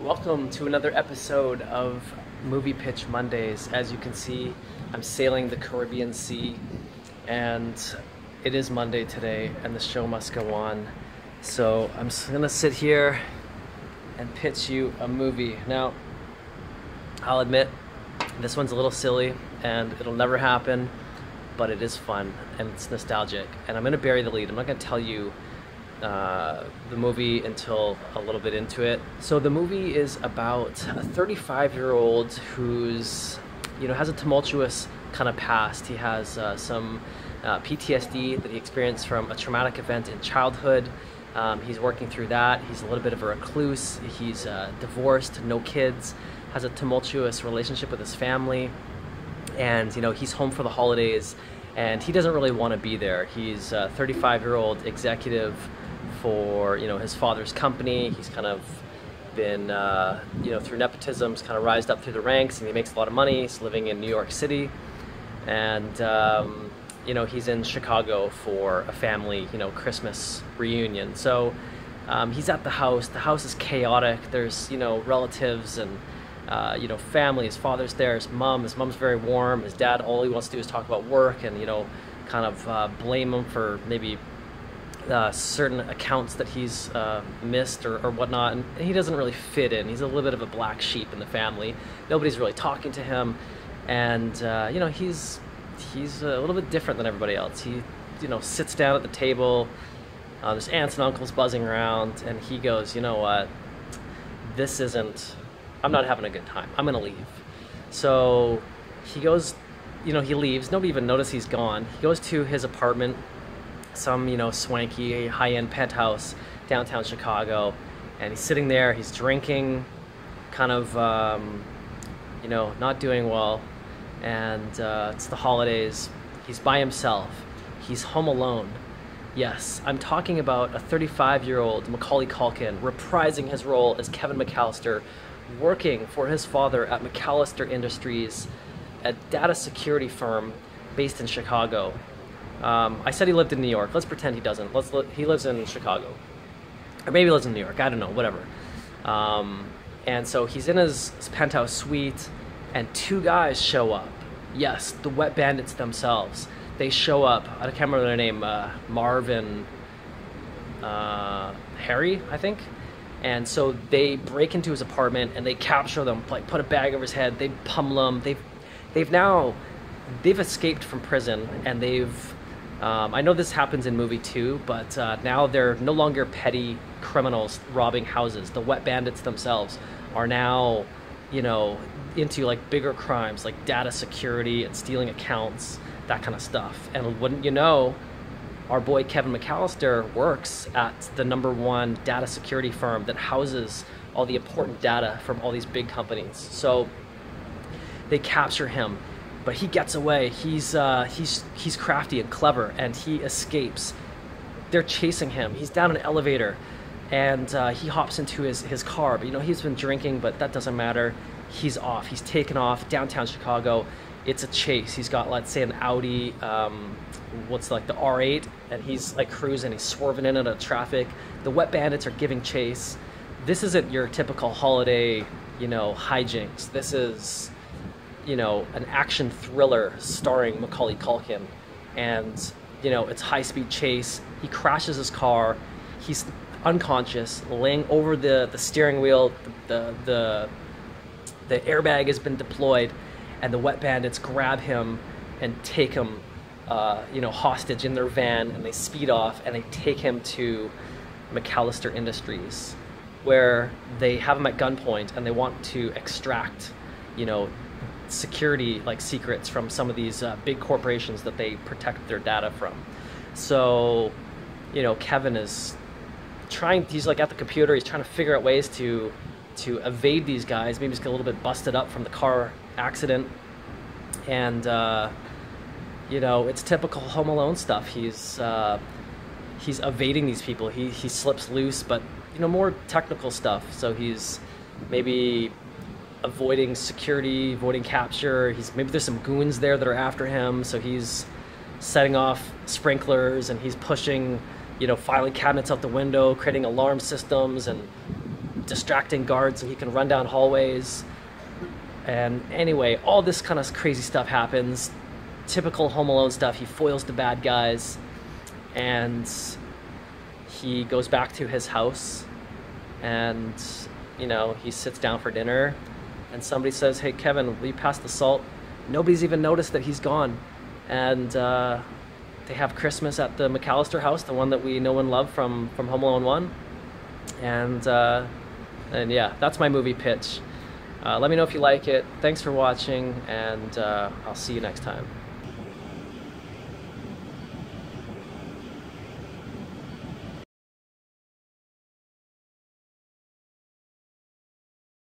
Welcome to another episode of Movie Pitch Mondays. As you can see, I'm sailing the Caribbean Sea, and it is Monday today, and the show must go on. So I'm just gonna sit here and pitch you a movie. Now, I'll admit, this one's a little silly, and it'll never happen, but it is fun, and it's nostalgic. And I'm gonna bury the lead. I'm not gonna tell you the movie until a little bit into it. So the movie is about a 35-year-old who's, has a tumultuous kind of past. He has some PTSD that he experienced from a traumatic event in childhood. He's working through that. He's a little bit of a recluse. He's divorced, no kids, has a tumultuous relationship with his family, and he's home for the holidays, and he doesn't really want to be there. He's a 35-year-old executive for his father's company. He's kind of been through nepotism, kind of rised up through the ranks, and he makes a lot of money. He's living in New York City, and he's in Chicago for a family Christmas reunion. So he's at the house. The house is chaotic. There's relatives and family. His father's there. His mom's very warm. His dad, all he wants to do is talk about work and kind of blame him for maybe certain accounts that he's missed or whatnot, and he doesn't really fit in. He's a little bit of a black sheep in the family. Nobody's really talking to him, and he's a little bit different than everybody else. He sits down at the table. There's aunts and uncles buzzing around, and he goes, you know what, this isn't, I'm not having a good time. I'm gonna leave. So he goes, he leaves. Nobody even notices he's gone. He goes to his apartment, some swanky high-end penthouse downtown Chicago, and he's sitting there. He's drinking, kind of not doing well, and it's the holidays. He's by himself. He's home alone. Yes, I'm talking about a 35-year-old Macaulay Culkin reprising his role as Kevin McAllister, working for his father at McAllister Industries, a data security firm based in Chicago. I said he lived in New York. Let's pretend he doesn't. He lives in Chicago. Or maybe he lives in New York. I don't know, whatever. And so he's in his penthouse suite, and two guys show up. Yes, the Wet Bandits themselves. They show up. I can't remember their name. Marv and Harry, I think. And so they break into his apartment, and they capture them, like put a bag over his head. They pummel him. They've escaped from prison, and they've I know this happens in movie 2, but now they're no longer petty criminals robbing houses. The Wet Bandits themselves are now, into like bigger crimes like data security and stealing accounts, that kind of stuff. And wouldn't you know, our boy Kevin McAllister works at the #1 data security firm that houses all the important data from all these big companies. So they capture him, but he gets away. He's crafty and clever, and he escapes. They're chasing him. He's down an elevator, and he hops into his car. But he's been drinking, but that doesn't matter. He's off. He's taken off downtown Chicago. It's a chase. He's got, let's say, an Audi, what's like the R8, and he's like cruising. He's swerving in and out of traffic. The Wet Bandits are giving chase. This isn't your typical holiday, hijinks. This is an action thriller starring Macaulay Culkin, and it's high-speed chase. He crashes his car. He's unconscious, laying over the steering wheel. The airbag has been deployed, and the Wet Bandits grab him and take him hostage in their van, and they speed off, and they take him to McAllister Industries, where they have him at gunpoint, and they want to extract security secrets from some of these big corporations that they protect their data from. So Kevin is he's like at the computer. He's trying to figure out ways to evade these guys. Maybe he's a little bit busted up from the car accident, and it's typical Home Alone stuff. He's evading these people. He slips loose, but more technical stuff. So he's maybe avoiding security, avoiding capture. Maybe there's some goons there that are after him, so he's setting off sprinklers, and he's pushing filing cabinets out the window, creating alarm systems, and distracting guards and he can run down hallways. And anyway, all this kind of crazy stuff happens. Typical Home Alone stuff. He foils the bad guys and he goes back to his house and, you know, he sits down for dinner and somebody says, "Hey, Kevin, will you pass the salt?" Nobody's even noticed that he's gone. And they have Christmas at the McAllister house, the one that we know and love from Home Alone 1. And yeah, that's my movie pitch. Let me know if you like it. Thanks for watching, and I'll see you next time.